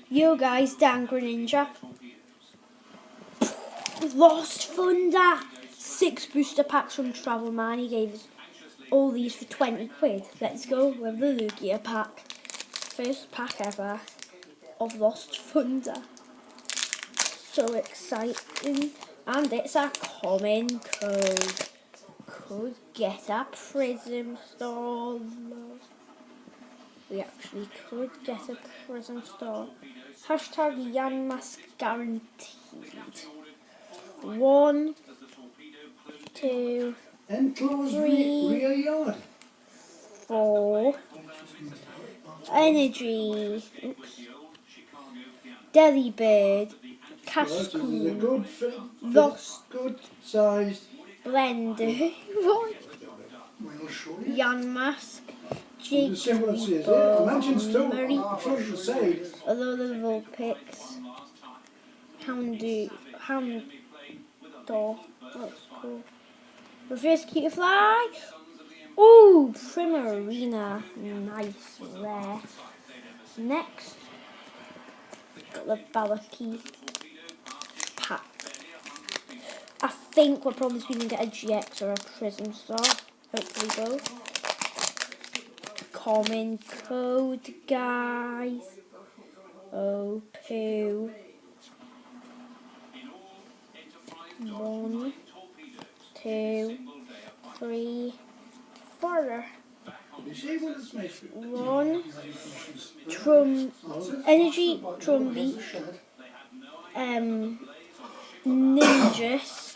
Yo guys, Dan Greninja. Lost Thunder. 6 booster packs from Travel Man. He gave us all these for 20 quid. Let's go with the Lugia pack. First pack ever of Lost Thunder. So exciting. And it's a common code. Could get a prism star. We actually could get a prism star. Hashtag Yanmask guaranteed. 1, 2, 3, 4. Energy. Oops. Delibird. Cascoon. Lost. Good sized. Blender. Yanmask. Jake. I mentioned two. A load of Vulpix. Houndour. That's cool. Reverse Cutiefly. Ooh, Primarina. Nice, rare. Next, got the Balaki pack. I think we're probably going to get a GX or a Prism Star. Hopefully both. Common code, guys. Oh, 2. 1, 2, 3, 4. 1. Energy Drumbeak. Ninjask.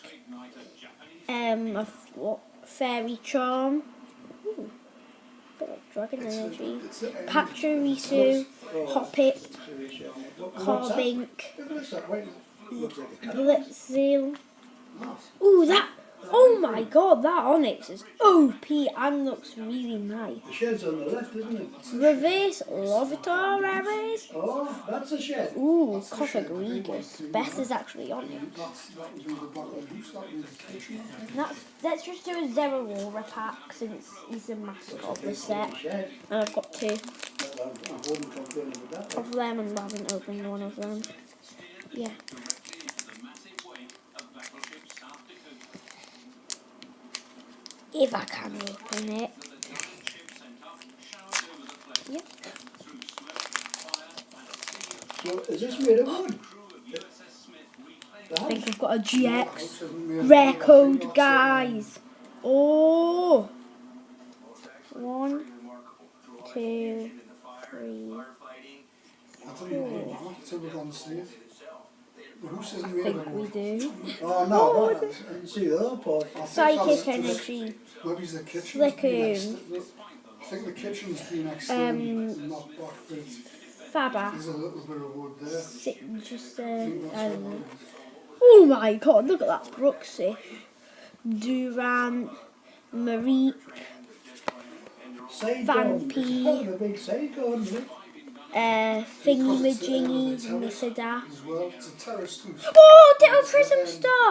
Fairy Charm. Ooh, Dragon Energy. Pachirisu. Hoppip. Carbink. Blitzil. Ooh, that! Oh my god, that Onyx is OP and looks really nice. The shed's on the left, isn't it? Reverse Lovitar Ares. Oh, that's a shed. Ooh, Coffagregus. Beth is actually on it. Let's just do a Zeraora pack since he's the mascot of the set. And I've got 2 of them and I haven't opened one of them. Yeah. If I can open it. Yep. So, is this made of wood? I think we've got a GX. Rare code, guys. Oh. 1, 2, 3, 4. I think we do. Oh no, I didn't see the other part. Psychic Energy. Flickoon. I think the kitchen's been extended, not back, but Faba. there's a little bit of wood there. Just I don't know. Oh my god, look at that Brooksy. Durant. Marie. Vampy. Thingy-majingy, Misada. Oh, Ditto Prism Star!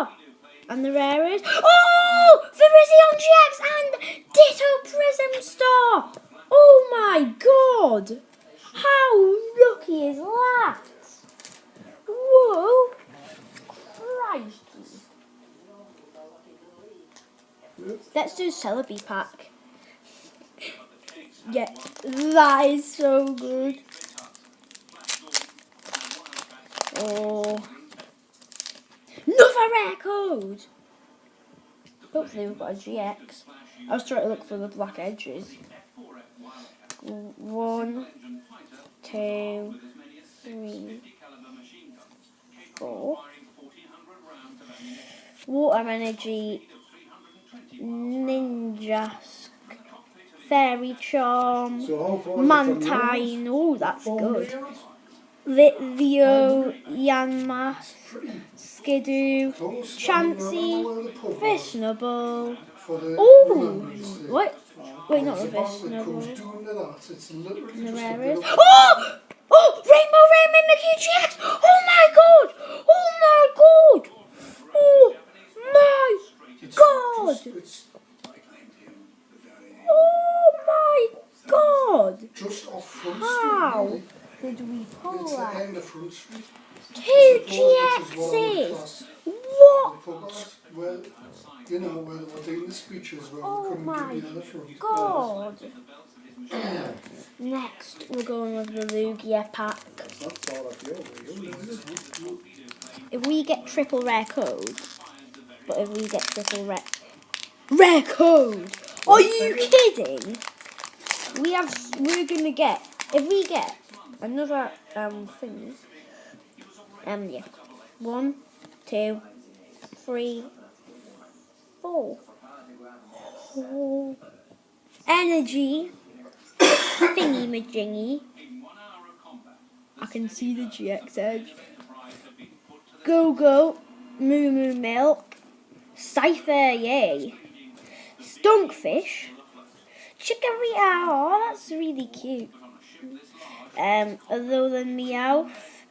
And the rarest. Oh! Virizion GX and Ditto Prism Star! Oh my god! How lucky is that? Whoa! Crikey. Let's do Celebi pack. Yeah, that is so good. Oh, another rare code. Hopefully we've got a GX. I was trying to look for the black edges. 1, 2, 3, 4. Water Energy. Ninjask. Fairy Charm. Mantine. Oh, that's good. Litvio, Yanmask, Skidoo, Chansey, Visnable. Oh! Wait, not Reverse Snowball. The rarest. Oh! Oh! Rainbow Rare Mimikyu GX! Oh my god! Oh my god! Oh my god! Oh my god! How did we pull power. And the front street. 2 Which is what I would GXs. class What? the puppets. Well, you know, well, we're doing the speeches where Oh we couldn't my get the front. God. Next, we're going with the Lugia pack. That's all of you. If we get triple rare code, but if we get triple rare code, are you kidding? We're gonna get, if we get another thing, yeah, 1, 2, 3, 4. Oh. Energy thingy majingy. I can see the GX Edge. Go Moo Moo Milk, Cypher Yay, Stunkfish, Chikorita. Oh, that's really cute. Other than Meowth,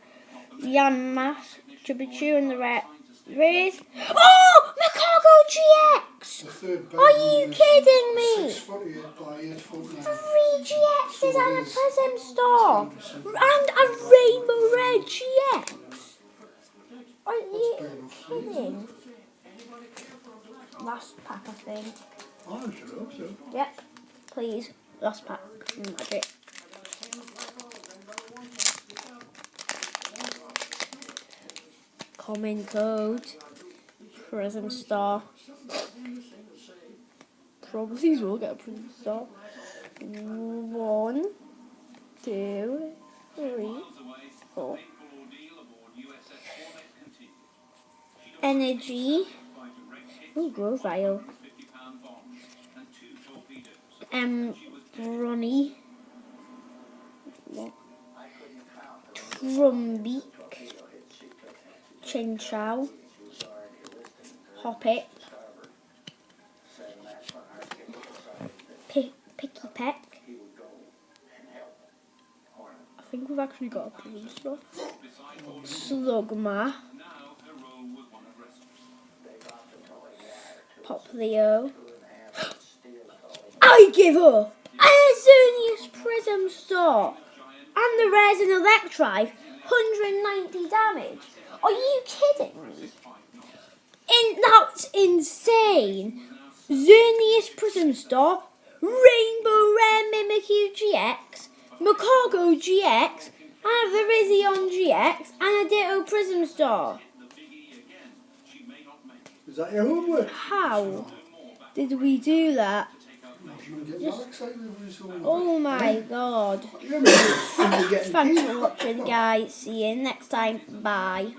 Yanmass, Chubichu, and the rares. Oh, Macago GX! Are you kidding me? 6'8" by 8 foot 9. 3 GXs and a Prism Star and a Rainbow Red GX. Are you kidding? Last pack, I think. Oh, I should hope so. Yep, please. Last pack. Magic. Common code. Prism Star. Probably will get a Prism Star. 1, 2, 3, 4. Energy. Ooh, Grovile. Bronny. Trumbeak. Chinchou. Hoppip. Picky Peck. I think we've actually got a Prism Star. Slugma. Poplio. I give up! Azunius Prism Star! And the rares in Electrive, 190 damage. Are you kidding me? That's insane! Xerneas Prism Star, Rainbow Rare Mimikyu GX, Macago GX, and a Virizion GX, and a Ditto Prism Star. Is that your homework? How did we do that? Oh my God. Thanks for watching, guys. See you next time. Bye.